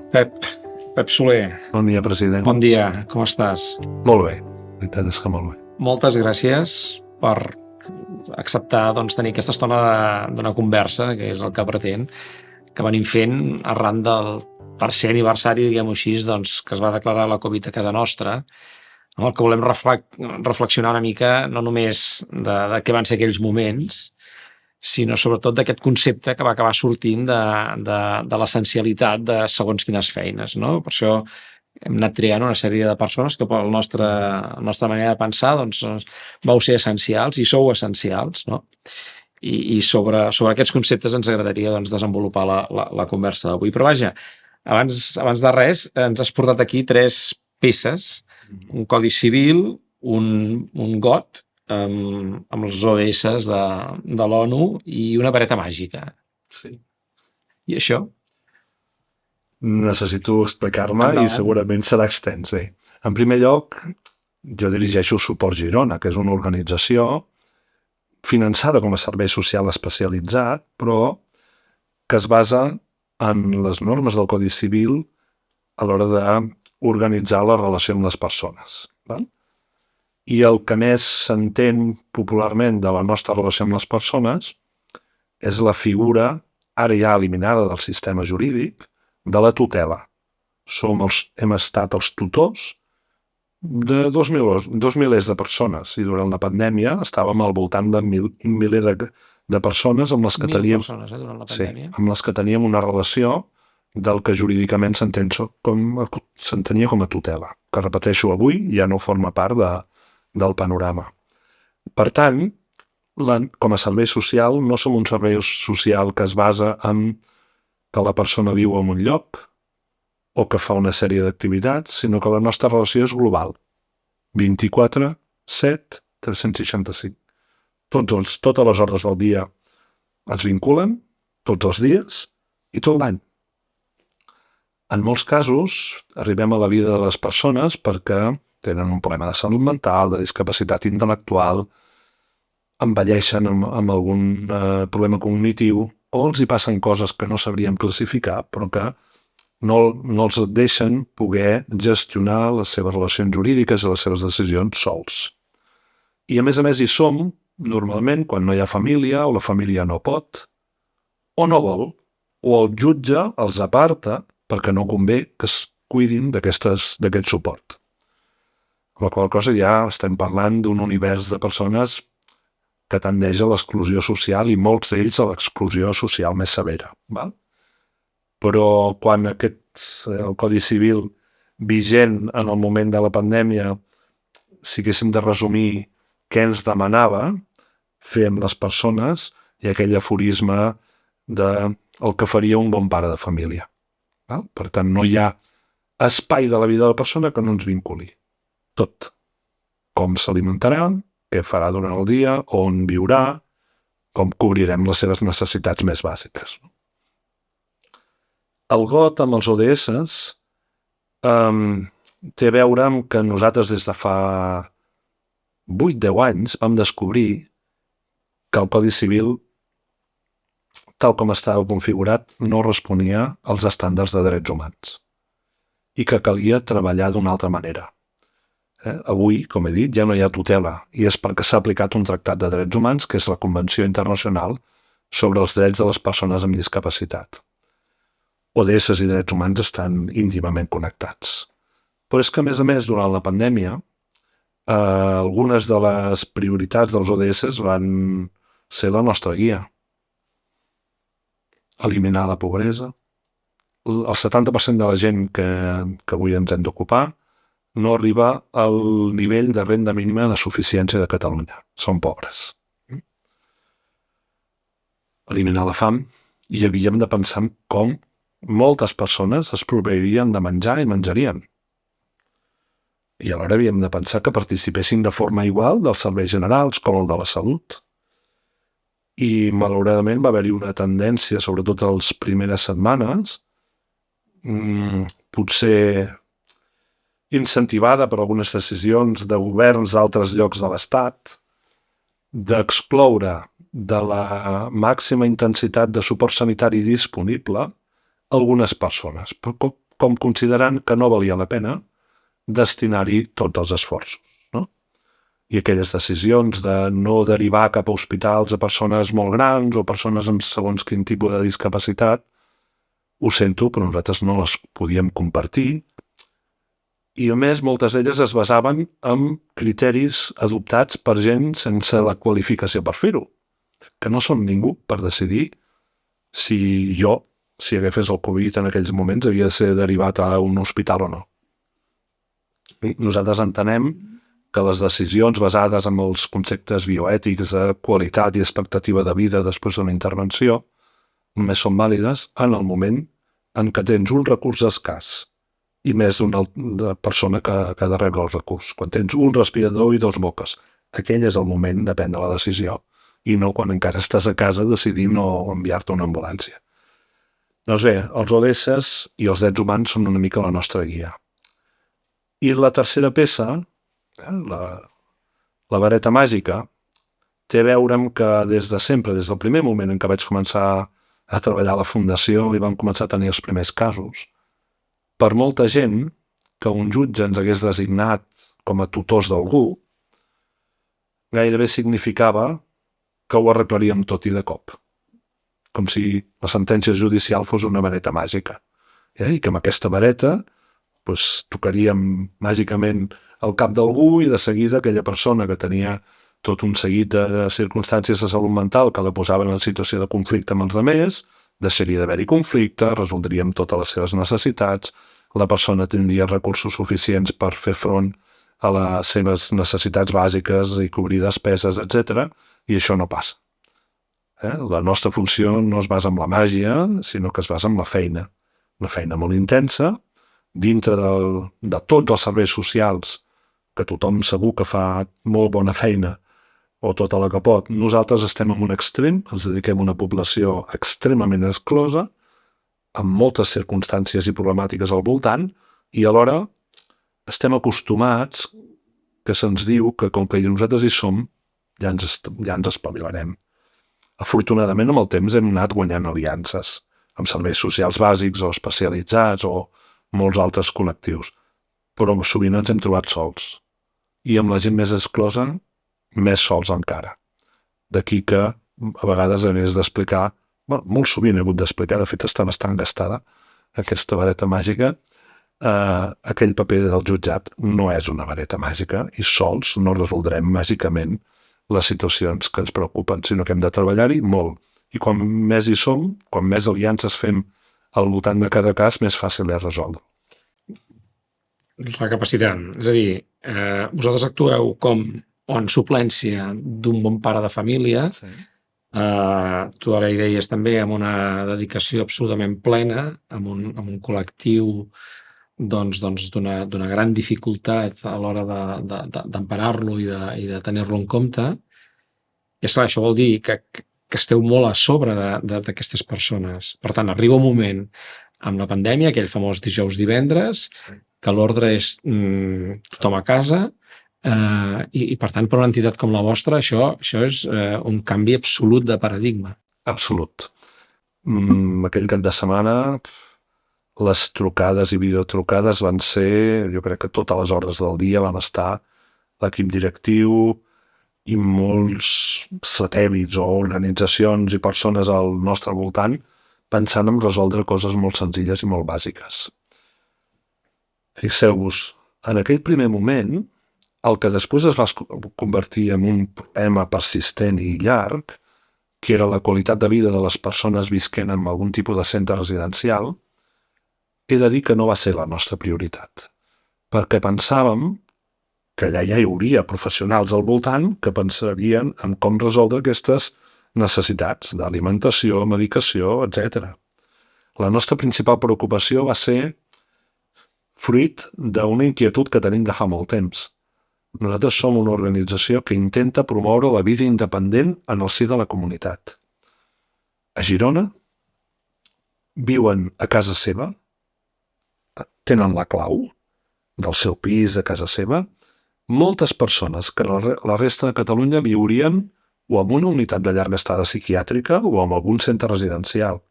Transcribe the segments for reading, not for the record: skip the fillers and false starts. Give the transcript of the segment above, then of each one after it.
Pep, Pep Soler, Bon dia, president. bon dia, com estàs? Molt bé, la veritat és que molt bé. Moltes gràcies per acceptar tenir aquesta estona d'una conversa, que és el que pretén, que venim fent arran del tercer aniversari, diguem-ho així, que es va declarar la Covid a casa nostra. No? El que volem reflexionar una mica, no només de què van ser aquells moments, sinó sobretot d'aquest concepte que va acabar sortint de l'essencialitat de segons quines feines. No? Per això hem anat triant una sèrie de persones que per la nostra manera de pensar vau ser essencials i sou essencials, no? I sobre aquests conceptes ens agradaria desenvolupar la conversa d'avui. Però vaja, abans de res, ens has portat aquí tres peces, un codi civil, un got amb els ODS de l'ONU i una vareta màgica. Sí. I això? Necessito explicar-me i Endavant. segurament serà extens. Bé, en primer lloc, jo dirigeixo Suport Girona, que és una organització finançada com a servei social especialitzat, però que es basa en les normes del Codi Civil a l'hora d'organitzar la relació amb les persones. Val? I el que més s'entén popularment de la nostra relació amb les persones és la figura, ara ja eliminada del sistema jurídic, de la tutela. Hem estat els tutors de dos milers de persones i durant la pandèmia estàvem al voltant de un miler de persones amb les que 1.000 teníem, persones, durant la sí, pandèmia. amb les que teníem una relació del que jurídicament s'entenia com a tutela, que repeteixo avui ja no forma part del panorama. Per tant, com a servei social no som un servei social que es basa en que la persona viu en un lloc o que fa una sèrie d'activitats, sinó que la nostra relació és global. 24/7, 365. Totes les hores del dia es vinculen, tots els dies i tot l'any. En molts casos, arribem a la vida de les persones perquè tenen un problema de salut mental, de discapacitat intel·lectual, envelleixen amb algun problema cognitiu o els hi passen coses que no sabríem classificar, però que no els deixen poder gestionar les seves relacions jurídiques i les seves decisions sols. I a més hi som, normalment, quan no hi ha família o la família no pot, o no vol, o el jutge els aparta perquè no convé que es cuidin d'aquest suport. Amb la qual cosa ja estem parlant d'un univers de persones que tendeix a l'exclusió social i molts d'ells a l'exclusió social més severa. Val? Però quan el Codi Civil vigent en el moment de la pandèmia, si haguéssim de resumir què ens demanava fer amb les persones, i aquell aforisme de el que faria un bon pare de família. Val? Per tant, no hi ha espai de la vida de la persona que no ens vinculi. Tot. Com s'alimentarà, què farà durant el dia, on viurà, com cobrirem les seves necessitats més bàsiques. El GOT amb els ODS té a veure amb que nosaltres des de fa 8-10 anys vam descobrir que el Codi Civil, tal com estava configurat, no responia als estàndards de drets humans i que calia treballar d'una altra manera. Avui, com he dit, ja no hi ha tutela i és perquè s'ha aplicat un tractat de drets humans que és la Convenció Internacional sobre els drets de les persones amb discapacitat. ODS i drets humans estan íntimament connectats. Però és que, a més, durant la pandèmia, algunes de les prioritats dels ODS van ser la nostra guia. Eliminar la pobresa. El 70% de la gent que avui ens hem d'ocupar no arriba al nivell de renda mínima de suficiència de Catalunya. Són pobres. Eliminar la fam i havíem de pensar en com moltes persones es proveirien de menjar i menjarien. I alhora havíem de pensar que participessin de forma igual dels serveis generals com el de la salut. I malauradament va haver-hi una tendència, sobretot a les primeres setmanes, potser incentivada per algunes decisions de governs d'altres llocs de l'Estat, d'excloure de la màxima intensitat de suport sanitari disponible algunes persones, però com considerant que no valia la pena destinar-hi tots els esforços, no? I aquelles decisions de no derivar cap a hospitals a persones molt grans o persones amb segons quin tipus de discapacitat, ho sento, però nosaltres no les podíem compartir. I a més, moltes d'elles es basaven en criteris adoptats per gent sense la qualificació per fer-ho, que no són ningú per decidir si agafés el Covid en aquells moments, havia de ser derivat a un hospital o no. Nosaltres entenem que les decisions basades en els conceptes bioètics de qualitat i expectativa de vida després d'una intervenció només són vàlides en el moment en què tens un recurs escàs i més d'una persona que ha de rebre el recurs. Quan tens un respirador i 2 boques, aquell és el moment de prendre la decisió i no quan encara estàs a casa decidint no enviar-te una ambulància. Doncs bé, els ODS i els drets humans són una mica la nostra guia. I la tercera peça, la vareta màgica, té a veure amb que des de sempre, des del primer moment en què vaig començar a treballar a la fundació i vam començar a tenir els primers casos, per molta gent que un jutge ens hagués designat com a tutors d'algú, gairebé significava que ho arreglaríem tot i de cop. Com si la sentència judicial fos una vareta màgica. I que amb aquesta vareta tocaríem màgicament el cap d'algú i de seguida aquella persona que tenia tot un seguit de circumstàncies de salut mental que la posaven en situació de conflicte amb els altres, deixaria d'haver-hi conflicte, resoldríem totes les seves necessitats, la persona tindria recursos suficients per fer front a les seves necessitats bàsiques i cobrir despeses, etc. I això no passa. La nostra funció no es basa en la màgia, sinó que es basa en la feina. Una feina molt intensa, dintre de tots els serveis socials, que tothom segur que fa molt bona feina, o tota la que pot. Nosaltres estem en un extrem, ens dediquem a una població extremament exclosa, amb moltes circumstàncies i problemàtiques al voltant, i alhora estem acostumats que se'ns diu que com que nosaltres hi som, ja ens espavilarem. Afortunadament, amb el temps hem anat guanyant aliances amb serveis socials bàsics o especialitzats o molts altres col·lectius, però sovint ens hem trobat sols. I amb la gent més exclosa, més sols encara. D'aquí que a vegades hagués d'explicar, molt sovint he hagut d'explicar, de fet està bastant gastada, aquesta vareta màgica, aquell paper del jutjat no és una vareta màgica i sols no resoldrem màgicament les situacions que ens preocupen, sinó que hem de treballar-hi molt. I quan més hi som, quan més aliances fem al voltant de cada cas, més fàcil és resoldre. Recapacitant, és a dir, vosaltres actueu com en suplència d'un bon pare de família, sí. Tu ara hi deies també amb una dedicació absolutament plena, amb un col·lectiu d'una gran dificultat a l'hora d'emparar-lo i de tenir-lo en compte. I esclar, això vol dir que esteu molt a sobre d'aquestes persones. Per tant, arriba un moment amb la pandèmia, aquell famós dijous-divendres, que l'ordre és tothom a casa, i per tant, per una entitat com la vostra, això és un canvi absolut de paradigma. Absolut. Aquell cap de setmana les trucades i videotrucades van ser, jo crec que totes les hores del dia van estar l'equip directiu i molts satèl·lits o organitzacions i persones al nostre voltant pensant en resoldre coses molt senzilles i molt bàsiques. Fixeu-vos, en aquell primer moment, el que després es va convertir en un problema persistent i llarg, que era la qualitat de vida de les persones visquent en algun tipus de centre residencial, he de dir que no va ser la nostra prioritat, perquè pensàvem que allà ja hi hauria professionals al voltant que pensarien en com resoldre aquestes necessitats d'alimentació, medicació, etc. La nostra principal preocupació va ser fruit d'una inquietud que tenim de fa molt temps. Nosaltres som una organització que intenta promoure la vida independent en el si de la comunitat. A Girona viuen a casa seva, tenen la clau del seu pis a casa seva, moltes persones que la resta de Catalunya viurien o en una unitat de llarga estada psiquiàtrica o en algun centre residencial,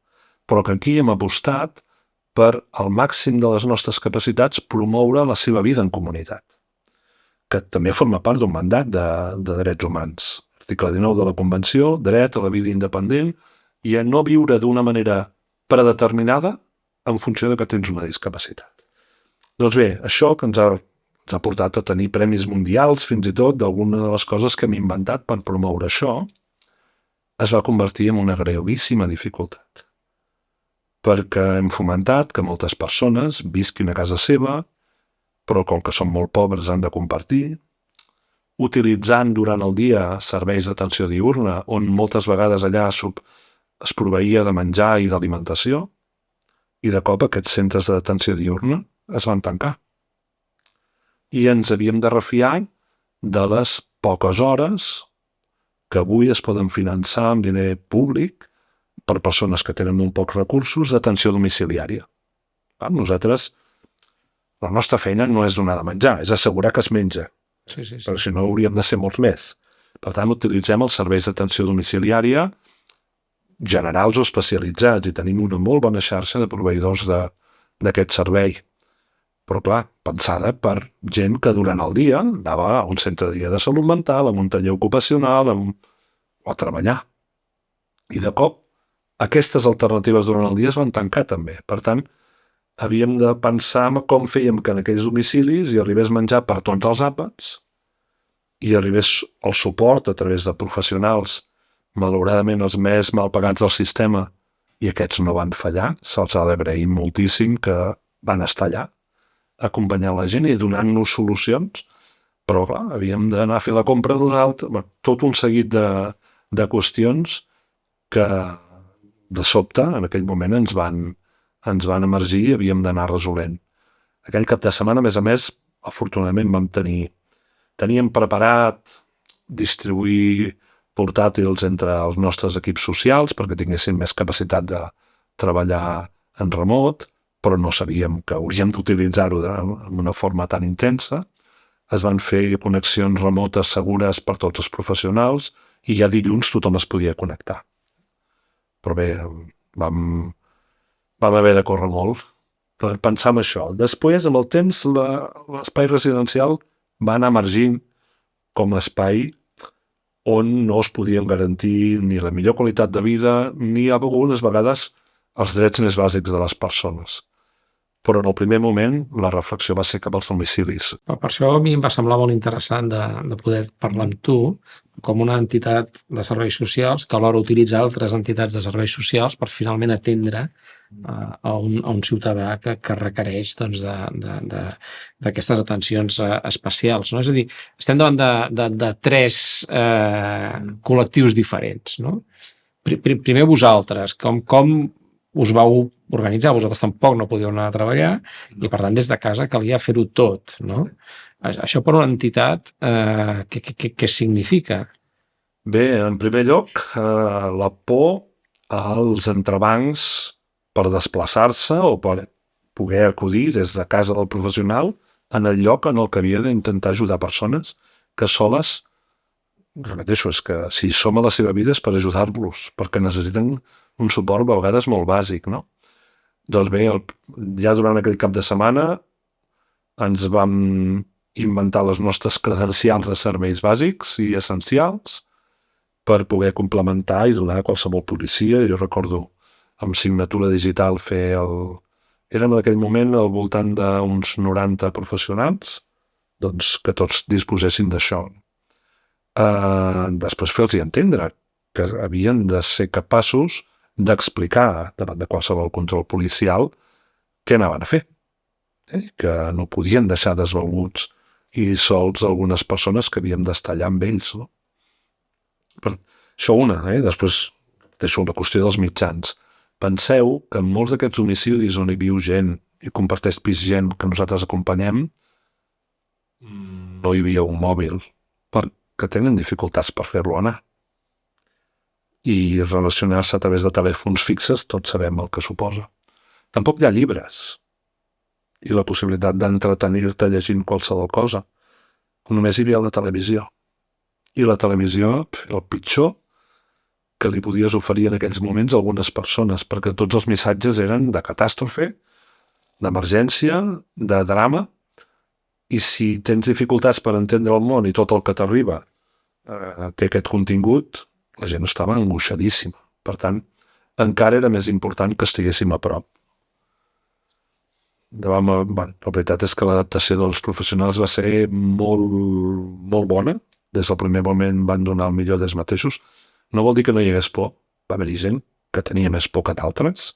però que aquí hem apostat per, al màxim de les nostres capacitats, promoure la seva vida en comunitat, que també forma part d'un mandat de drets humans. Article 19 de la Convenció, dret a la vida independent i a no viure d'una manera predeterminada en funció de que tens una discapacitat. Doncs bé, això que ens ha portat a tenir premis mundials, fins i tot, d'alguna de les coses que hem inventat per promoure això, es va convertir en una gravíssima dificultat. Perquè hem fomentat que moltes persones visquin a casa seva, però com que són molt pobres han de compartir, utilitzant durant el dia serveis d'atenció diürna, on moltes vegades allà es proveïa de menjar i d'alimentació, i de cop aquests centres d'atenció diürna es van tancar. I ens havíem de refiar de les poques hores que avui es poden finançar amb diner públic per persones que tenen molt pocs recursos d'atenció domiciliària. Nosaltres, la nostra feina no és donar de menjar, és assegurar que es menja. Sí. Però si no hauríem de ser molts més. Per tant, utilitzem els serveis d'atenció domiciliària generals o especialitzats i tenim una molt bona xarxa de proveïdors d'aquest servei. Però clar, pensada per gent que durant el dia anava a un centre de dia de salut mental, a un taller ocupacional o a treballar. I de cop, aquestes alternatives durant el dia es van tancar també. Per tant, havíem de pensar en com fèiem que en aquells domicilis hi arribés menjar per tots els àpats, hi arribés el suport a través de professionals, malauradament els més mal pagats del sistema, i aquests no van fallar, se'ls ha d'agrair moltíssim que van estar allà, acompanyant la gent i donant-nos solucions, però clar, havíem d'anar a fer la compra nosaltres, tot un seguit de qüestions que de sobte, en aquell moment, ens van emergir i havíem d'anar resolent. Aquell cap de setmana, a més, afortunadament teníem preparat distribuir portàtils entre els nostres equips socials perquè tinguessin més capacitat de treballar en remot, però no sabíem que hauríem d'utilitzar-ho d'una forma tan intensa. Es van fer connexions remotes segures per tots els professionals i ja dilluns tothom es podia connectar. Però bé, vam haver de córrer molt per pensar en això. Després, amb el temps, l'espai residencial va anar emergint com a espai on no es podien garantir ni la millor qualitat de vida ni algunes vegades els drets més bàsics de les persones. Però en el primer moment la reflexió va ser cap als domicilis. Per això a mi em va semblar molt interessant de poder parlar amb tu com una entitat de serveis socials que alhora utilitza altres entitats de serveis socials per finalment atendre a un ciutadà que requereix d'aquestes atencions especials. No? És a dir, estem davant de tres col·lectius diferents. No? Primer vosaltres, com us vau organitzar, vosaltres tampoc no podíeu anar a treballar i per tant des de casa calia fer-ho tot, no? Això per una entitat què significa? Bé, en primer lloc, la por als entrebancs per desplaçar-se o per poder acudir des de casa del professional en el lloc en el que havia d'intentar ajudar persones que soles, repeteixo, és que si som a la seva vida és per ajudar-los, perquè necessiten un suport a vegades molt bàsic, no? Doncs bé, ja durant aquell cap de setmana ens vam inventar les nostres credencials de serveis bàsics i essencials per poder complementar i donar a qualsevol policia. Jo recordo amb signatura digital fer érem en aquell moment al voltant d'uns 90 professionals, doncs que tots disposessin d'això. Després fer-los entendre que havien de ser capaços d'explicar davant de qualsevol control policial què anaven a fer, que no podien deixar desvalguts i sols algunes persones que havíem d'estar allà amb ells. No? Per això després deixo la qüestió dels mitjans. Penseu que en molts d'aquests domicilis on hi viu gent i comparteix pis gent que nosaltres acompanyem no hi havia un mòbil perquè tenen dificultats per fer-lo anar. I relacionar-se a través de telèfons fixes tots sabem el que suposa. Tampoc hi ha llibres i la possibilitat d'entretenir-te llegint qualsevol cosa. Només hi havia la televisió. I la televisió, el pitjor que li podies oferir en aquells moments a algunes persones, perquè tots els missatges eren de catàstrofe d'emergència, de drama, i si tens dificultats per entendre el món i tot el que t'arriba té aquest contingut, la gent estava angoixadíssima. Per tant, encara era més important que estiguéssim a prop. La veritat és que l'adaptació dels professionals va ser molt, molt bona. Des del primer moment van donar el millor d'ells mateixos. No vol dir que no hi hagués por. Va haver-hi gent que tenia més por que d'altres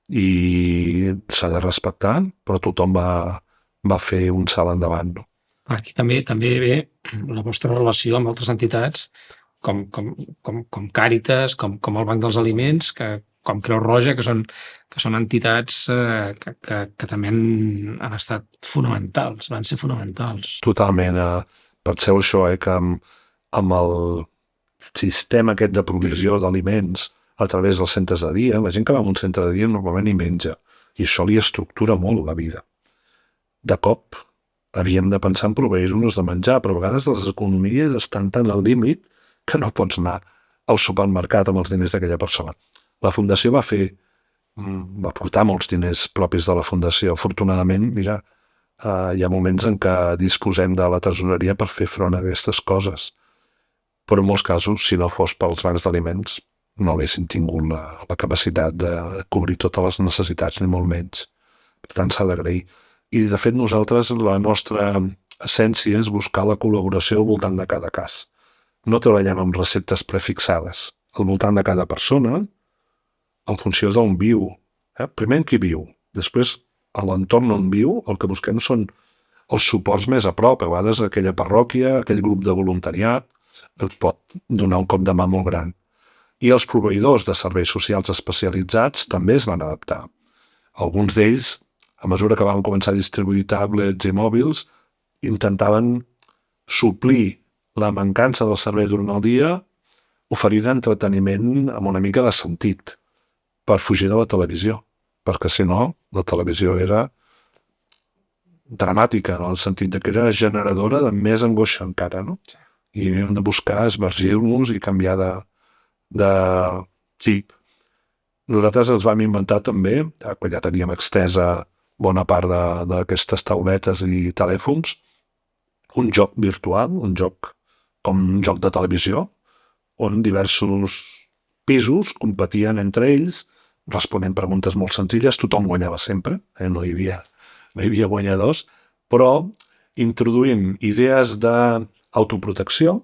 i s'ha de respectar, però tothom va fer un salt endavant. No? Aquí també ve la vostra relació amb altres entitats com Càritas, com el Banc dels Aliments, com Creu Roja, que són entitats que també han estat fonamentals, van ser fonamentals. Totalment. Penseu això, que amb el sistema aquest de provisió d'aliments a través dels centres de dia, la gent que va a un centre de dia normalment hi menja, i això li estructura molt la vida. De cop havíem de pensar en proveir-nos de menjar, però a vegades les economies estan tan al límit que no pots anar al supermercat amb els diners d'aquella persona. La Fundació va portar molts diners propis de la Fundació. Afortunadament, mira, hi ha moments en què disposem de la tresoreria per fer front a aquestes coses. Però en molts casos, si no fos pels bancs d'aliments, no haguessin tingut la capacitat de cobrir totes les necessitats, ni molt menys. Per tant, s'ha d'agrair. I, de fet, nosaltres, la nostra essència és buscar la col·laboració al voltant de cada cas. No treballem amb receptes prefixades. Al voltant de cada persona, en funció d'on viu. Primer en qui viu. Després, a l'entorn on viu, el que busquem són els suports més a prop. A vegades aquella parròquia, aquell grup de voluntariat, et pot donar un cop de mà molt gran. I els proveïdors de serveis socials especialitzats també es van adaptar. Alguns d'ells, a mesura que van començar a distribuir tablets i mòbils, intentaven suplir la mancança del servei durant el dia oferint entreteniment amb una mica de sentit per fugir de la televisió, perquè si no, la televisió era dramàtica, en el sentit que era generadora de més angoixa encara, no? I hem de buscar esbargir-nos i canviar de xip. Nosaltres ens vam inventar també, que ja teníem extesa bona part d'aquestes tauletes i telèfons, un joc virtual, un joc com un joc de televisió, on diversos pisos competien entre ells, responent preguntes molt senzilles, tothom guanyava sempre, no hi havia guanyadors, però introduint idees d'autoprotecció,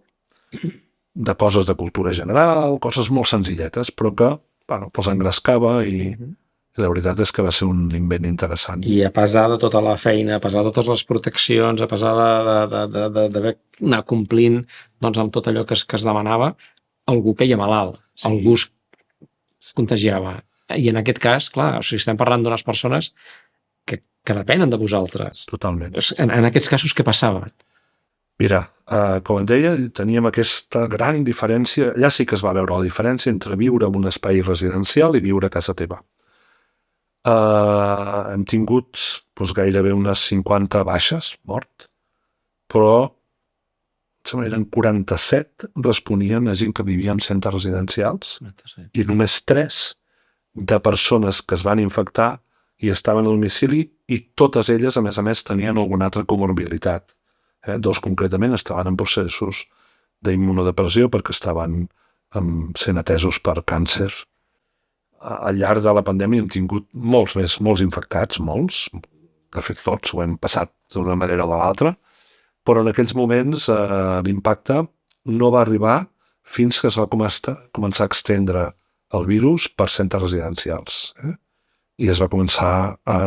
de coses de cultura general, coses molt senzilletes, però que els engrescava i la veritat és que va ser un invent interessant. I a pesar de tota la feina, a pesar de totes les proteccions, a pesar d'haver anar complint amb tot allò que es demanava, algú queia malalt, algú es contagiava. I en aquest cas, clar, estem parlant d'unes persones que depenen de vosaltres. Totalment. En aquests casos, què passava? Mira, com et deia, teníem aquesta gran diferència, allà sí que es va veure la diferència entre viure en un espai residencial i viure a casa teva. Hem tingut gairebé unes 50 baixes, mort, però eren 47 responien a gent que vivia en centres residencials i només 3 de persones que es van infectar i estaven al domicili i totes elles, a més, tenien alguna altra comorbilitat. 2 concretament estaven en processos d'immunodepressió perquè estaven sent atesos per càncer. Al llarg de la pandèmia hem tingut molts infectats, molts, de fet tots ho hem passat d'una manera o de l'altra, però en aquells moments l'impacte no va arribar fins que es va començar a extendre el virus per centres residencials. I es va començar a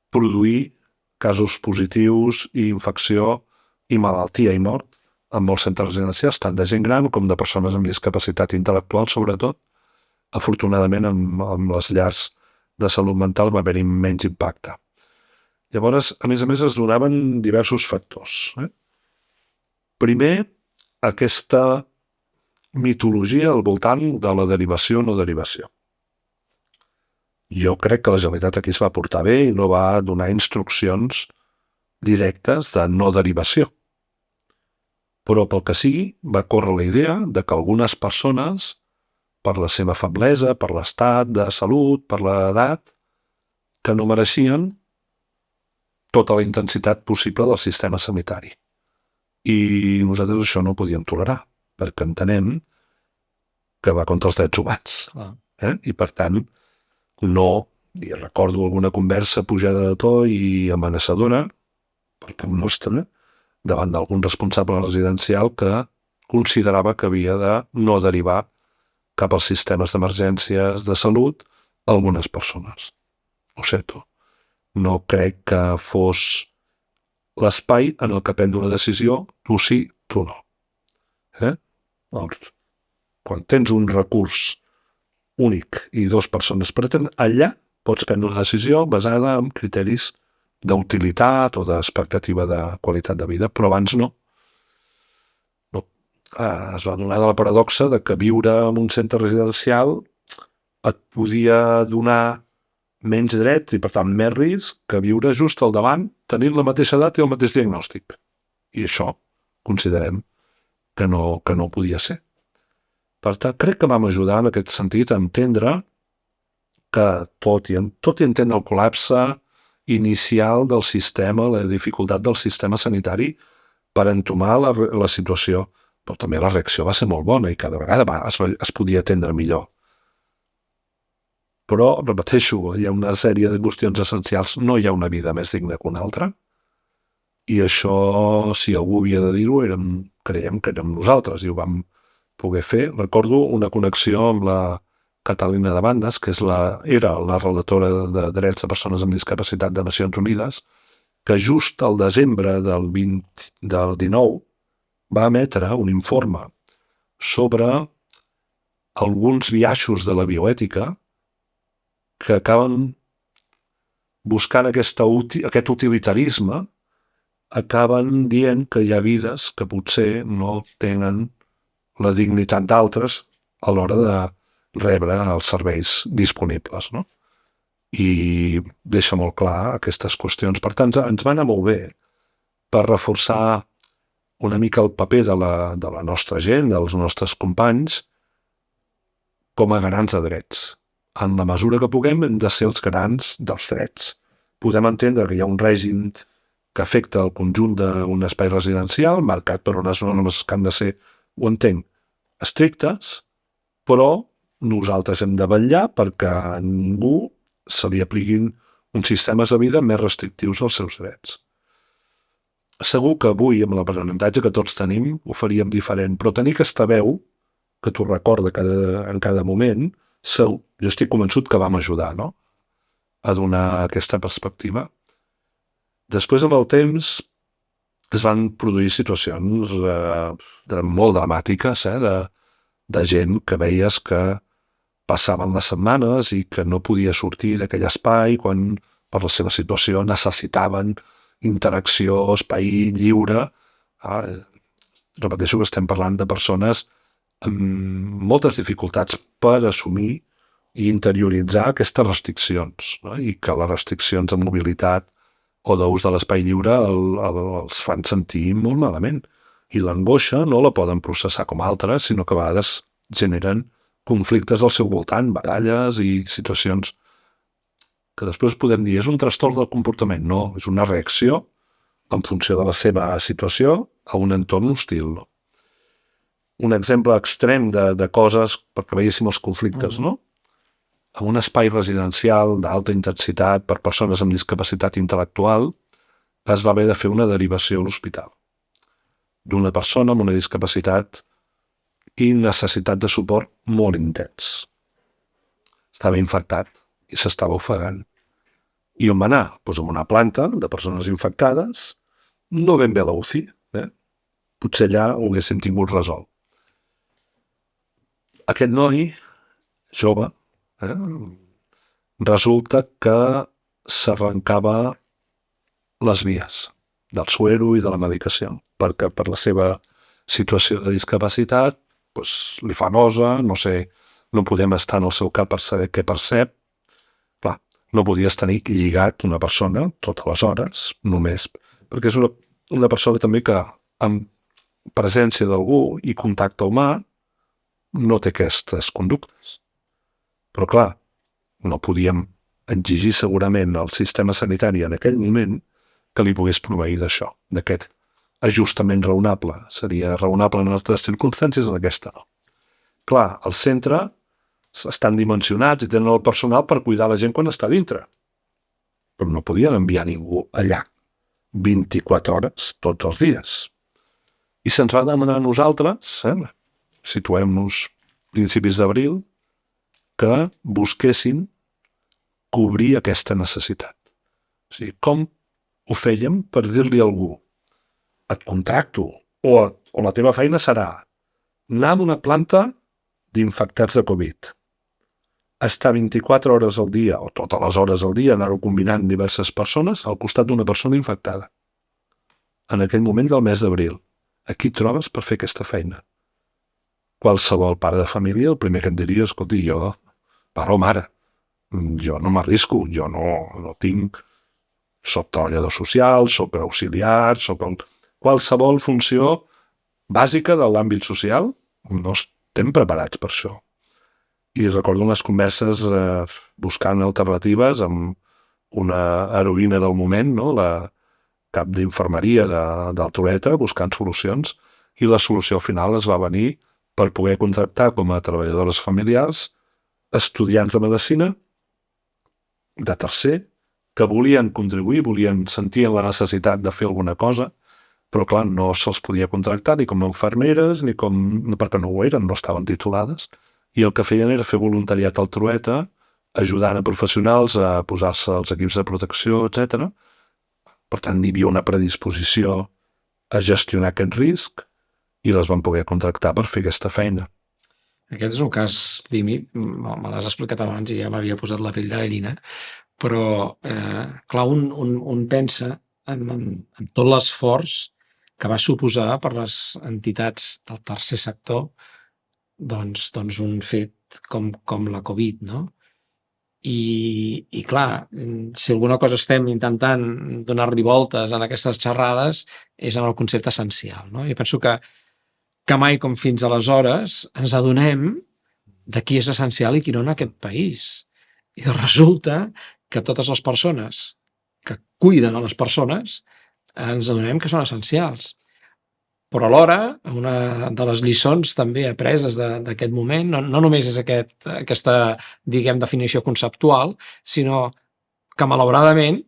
produir casos positius i infecció i malaltia i mort en molts centres residencials, tant de gent gran com de persones amb discapacitat intel·lectual, sobretot. Afortunadament, amb les llars de salut mental va haver-hi menys impacte. Llavors, a més, es donaven diversos factors. Primer, aquesta mitologia al voltant de la derivació o no derivació. Jo crec que la Generalitat aquí es va portar bé i no va donar instruccions directes de no derivació. Però pel que sigui, va córrer la idea de que algunes persones, per la seva feblesa, per l'estat de salut, per l'edat, que no mereixien tota la intensitat possible del sistema sanitari. I nosaltres això no ho podíem tolerar, perquè entenem que va contra els drets humans. I per tant, no, i recordo alguna conversa pujada de to i amenaçadora, per part nostra, davant d'algun responsable residencial que considerava que havia de no derivar cap als sistemes d'emergències de salut algunes persones. Ho sento. No crec que fos l'espai en el que prendre una decisió, tu sí, tu no. Doncs, quan tens un recurs únic i dues persones per atendre, allà pots prendre una decisió basada en criteris d'utilitat o d'expectativa de qualitat de vida, però abans no. Es va donar de la paradoxa de que viure en un centre residencial et podia donar menys drets i, per tant, més risc que viure just al davant, tenint la mateixa edat i el mateix diagnòstic. I això considerem que no podia ser. Per tant, crec que vam ajudar en aquest sentit a entendre que tot i entendre el col·lapse inicial del sistema, la dificultat del sistema sanitari per entomar la situació, però també la reacció va ser molt bona i cada vegada es podia atendre millor. Però, repeteixo, hi ha una sèrie de qüestions essencials. No hi ha una vida més digna que una altra i això, si algú havia de dir-ho, creiem que érem nosaltres i ho vam poder fer. Recordo una connexió amb la Catalina de Bandes, que era la relatora de drets de persones amb discapacitat de Nacions Unides, que just al desembre del 19 va emetre un informe sobre alguns biaixos de la bioètica que acaben buscant aquest utilitarisme, acaben dient que hi ha vides que potser no tenen la dignitat d'altres a l'hora de rebre els serveis disponibles, no? I deixa molt clar aquestes qüestions. Per tant, ens va anar molt bé per reforçar una mica el paper de la nostra gent, dels nostres companys, com a garants de drets. En la mesura que puguem, hem de ser els garants dels drets. Podem entendre que hi ha un règim que afecta el conjunt d'un espai residencial, marcat per unes normes que han de ser, ho entenc, estrictes, però nosaltres hem de vetllar perquè a ningú se li apliquin uns sistemes de vida més restrictius als seus drets. Segur que avui, amb l'aprenentatge que tots tenim, ho faríem diferent, però tenir aquesta veu, que t'ho recorda en cada moment, jo estic convençut que vam ajudar, no?, a donar aquesta perspectiva. Després, amb el temps, es van produir situacions molt dramàtiques, de gent que veies que passaven les setmanes i que no podia sortir d'aquell espai quan, per la seva situació, necessitaven interacció, espai lliure. Repeteixo que estem parlant de persones amb moltes dificultats per assumir i interioritzar aquestes restriccions, no? I que les restriccions de mobilitat o d'ús de l'espai lliure els fan sentir molt malament. I l'angoixa no la poden processar com altres, sinó que a vegades generen conflictes al seu voltant, batalles i situacions que després podem dir és un trastorn del comportament. No, és una reacció en funció de la seva situació a un entorn hostil. No? Un exemple extrem de coses, perquè veiéssim els conflictes, no? En un espai residencial d'alta intensitat per persones amb discapacitat intel·lectual es va haver de fer una derivació a l'hospital d'una persona amb una discapacitat i necessitat de suport molt intens. Estava infectat i s'estava ofegant. I on va anar? Doncs en una planta de persones infectades, no ben bé a la UCI. Potser allà ho haguéssim tingut resolt. Aquest noi, jove, resulta que s'arrencava les vies del suero i de la medicació, perquè per la seva situació de discapacitat li fa nosa, no podem estar en el seu cap per saber què percep. Clar, no podies tenir lligat una persona totes les hores, només, perquè és una persona també que amb presència d'algú i contacte humà no té aquestes conductes. Però clar, no podíem exigir segurament al sistema sanitari en aquell moment que li pogués proveir d'això, d'aquest ajustament raonable. Seria raonable en altres circumstàncies, en aquesta no. Clar, al centre estan dimensionats i tenen el personal per cuidar la gent quan està dintre. Però no podien enviar ningú allà 24 hores tots els dies. I se'ns va demanar a nosaltres, situem-nos principis d'abril, que busquessin cobrir aquesta necessitat. O sigui, com ho fèiem per dir-li a algú et contracto o la teva feina serà anar a una planta d'infectats de Covid, estar 24 hores al dia o totes les hores al dia, anar-ho combinant diverses persones al costat d'una persona infectada. En aquell moment del mes d'abril, aquí et trobes per fer aquesta feina. Qualsevol pare de família, el primer que et diria, escolti, jo, pare o mare, jo no m'arrisco, jo no tinc, soc treballador social, soc auxiliar, qualsevol funció bàsica de l'àmbit social, no estem preparats per això. I recordo unes converses buscant alternatives amb una heroïna del moment, no? La cap d'infermeria d'Altoreta, buscant solucions, i la solució final es va venir per poder contractar com a treballadores familiars estudiants de medicina de tercer que volien contribuir, sentien la necessitat de fer alguna cosa, però clar, no se'ls podia contractar ni com a infermeres, ni perquè no ho eren, no estaven titulades, i el que feien era fer voluntariat al Trueta, ajudant a professionals a posar-se als equips de protecció, etc. Per tant, hi havia una predisposició a gestionar aquest risc i les van poder contractar per fer aquesta feina. Aquest és un cas límit, me l'has explicat abans i ja m'havia posat la pell de gallina, però clar, un pensa en tot l'esforç que va suposar per les entitats del tercer sector doncs un fet com la Covid, no? I clar, si alguna cosa estem intentant donar-li voltes en aquestes xerrades és en el concepte essencial, no? Jo penso que mai com fins aleshores ens adonem de qui és essencial i qui no en aquest país. I resulta que totes les persones que cuiden a les persones ens adonem que són essencials. Però alhora, una de les lliçons també apreses d'aquest moment, no només és aquesta, diguem, definició conceptual, sinó que malauradament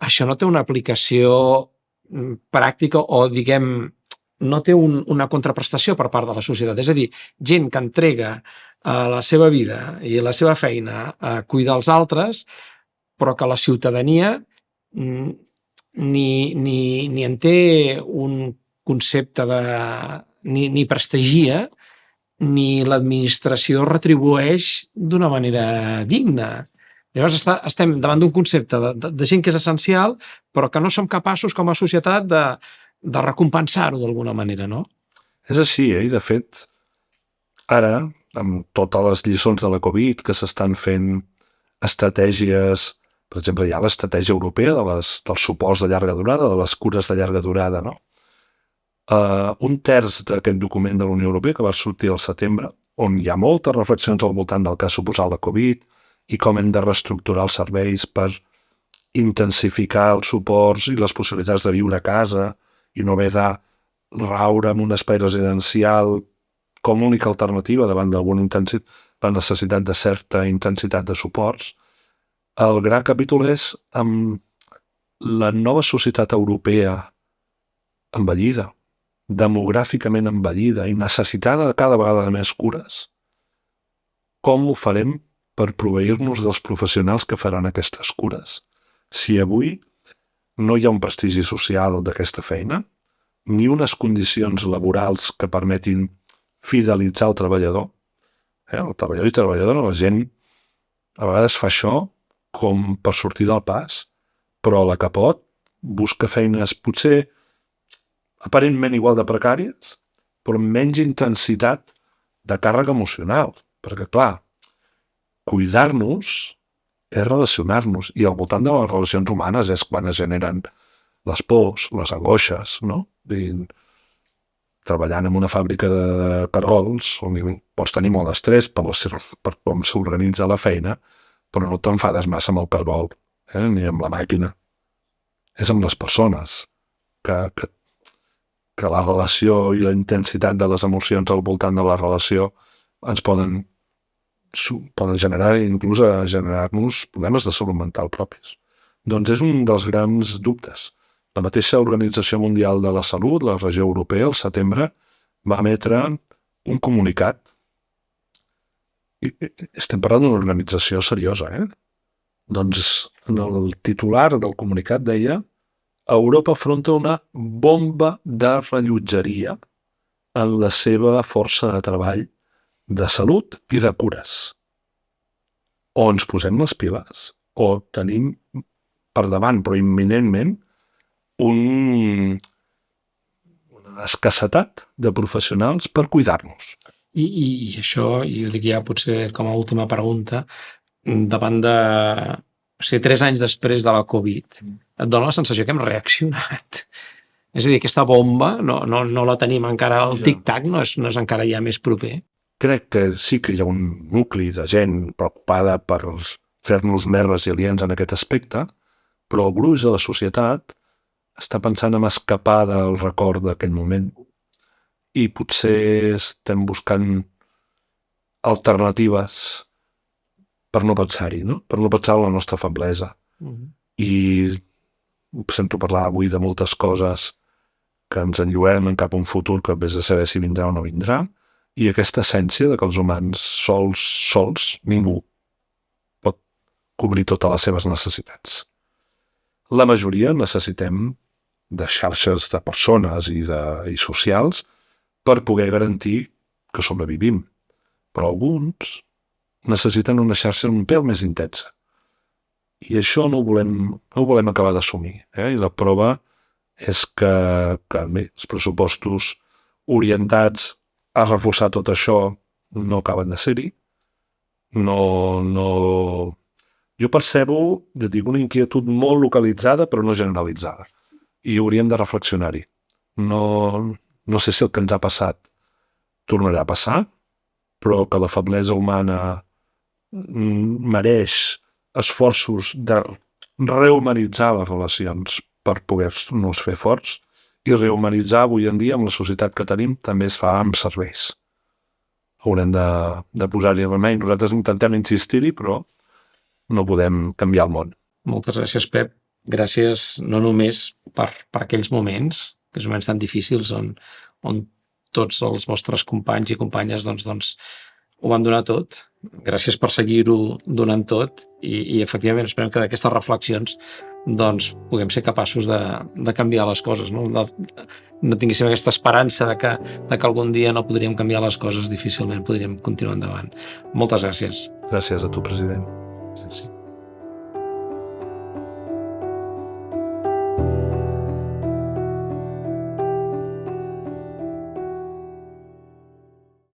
això no té una aplicació pràctica o, diguem, no té una contraprestació per part de la societat. És a dir, gent que entrega la seva vida i la seva feina a cuidar els altres, però que la ciutadania ni en té un concepte ni prestigia, ni l'administració retribueix d'una manera digna. Llavors estem davant d'un concepte de gent que és essencial, però que no som capaços com a societat de recompensar-ho d'alguna manera, no? És així, i de fet, ara, amb totes les lliçons de la Covid, que s'estan fent estratègies, per exemple, hi ha l'estratègia europea dels suports de llarga durada, de les cures de llarga durada, no? Un terç d'aquest document de la Unió Europea que va sortir al setembre, on hi ha moltes reflexions al voltant del que ha suposat la Covid i com hem de reestructurar els serveis per intensificar els suports i les possibilitats de viure a casa i no haver de raure en un espai residencial com l'única alternativa davant d'alguna la necessitat de certa intensitat de suports. El gran capítol és amb la nova societat europea envellida, demogràficament envellida i necessitada cada vegada de més cures, com ho farem per proveir-nos dels professionals que faran aquestes cures? Si avui no hi ha un prestigi social d'aquesta feina, ni unes condicions laborals que permetin fidelitzar el treballador. El treballador i treballadora, la gent a vegades fa això com per sortir del pas, però la que pot busca feines potser aparentment igual de precàries, però amb menys intensitat de càrrega emocional. Perquè, clar, cuidar-nos és relacionar-nos, i al voltant de les relacions humanes és quan es generen les pors, les angoixes, no? Treballant en una fàbrica de cargols, on pots tenir molt d'estrès per com s'organitza la feina, però no t'enfades massa amb el cargol, ni amb la màquina. És amb les persones que la relació i la intensitat de les emocions al voltant de la relació ens poden generar, inclús generar-nos problemes de salut mental propis. Doncs és un dels grans dubtes. La mateixa Organització Mundial de la Salut, la regió europea, al setembre, va emetre un comunicat. I estem parlant d'una organització seriosa, Doncs el titular del comunicat deia: Europa afronta una bomba de rellotgeria en la seva força de treball de salut i de cures. O ens posem les piles, o tenim per davant, però imminentment, una escassetat de professionals per cuidar-nos. I això, i ho dic ja potser com a última pregunta, davant de... O sigui, 3 anys després de la Covid, et dona la sensació que hem reaccionat. És a dir, aquesta bomba no la tenim encara, el tic-tac no és encara ja més proper. Crec que sí que hi ha un nucli de gent preocupada per fer-nos més resilients en aquest aspecte, però el gruix de la societat està pensant en escapar del record d'aquell moment i potser estem buscant alternatives per no pensar-hi, per no pensar en la nostra feblesa. I sento parlar avui de moltes coses que ens enlluem en cap a un futur que vés a saber si vindrà o no vindrà, i aquesta essència de que els humans sols, ningú pot cobrir totes les seves necessitats. La majoria necessitem de xarxes de persones i socials per poder garantir que sobrevivim. Però alguns necessiten una xarxa un pèl més intensa. I això no ho volem acabar d'assumir. I la prova és que bé, els pressupostos orientats a reforçar tot això no acaben de ser-hi. Jo percebo, una inquietud molt localitzada però no generalitzada. I hauríem de reflexionar-hi. No sé si el que ens ha passat tornarà a passar, però que la feblesa humana mereix esforços de rehumanitzar les relacions per poder-nos fer forts, i rehumanitzar avui en dia amb la societat que tenim també es fa amb serveis. Haurem de posar-hi remei. Nosaltres intentem insistir-hi, però no podem canviar el món. Moltes gràcies, Pep. Gràcies no només per aquells moments, aquells moments tan difícils on tots els vostres companys i companyes doncs ho van donar tot. Gràcies per seguir-ho donant tot i efectivament esperem que d'aquestes reflexions doncs puguem ser capaços de canviar les coses, no tinguéssim aquesta esperança de que algun dia no podríem canviar les coses, difícilment podríem continuar endavant. Moltes gràcies. Gràcies a tu, president. Sí.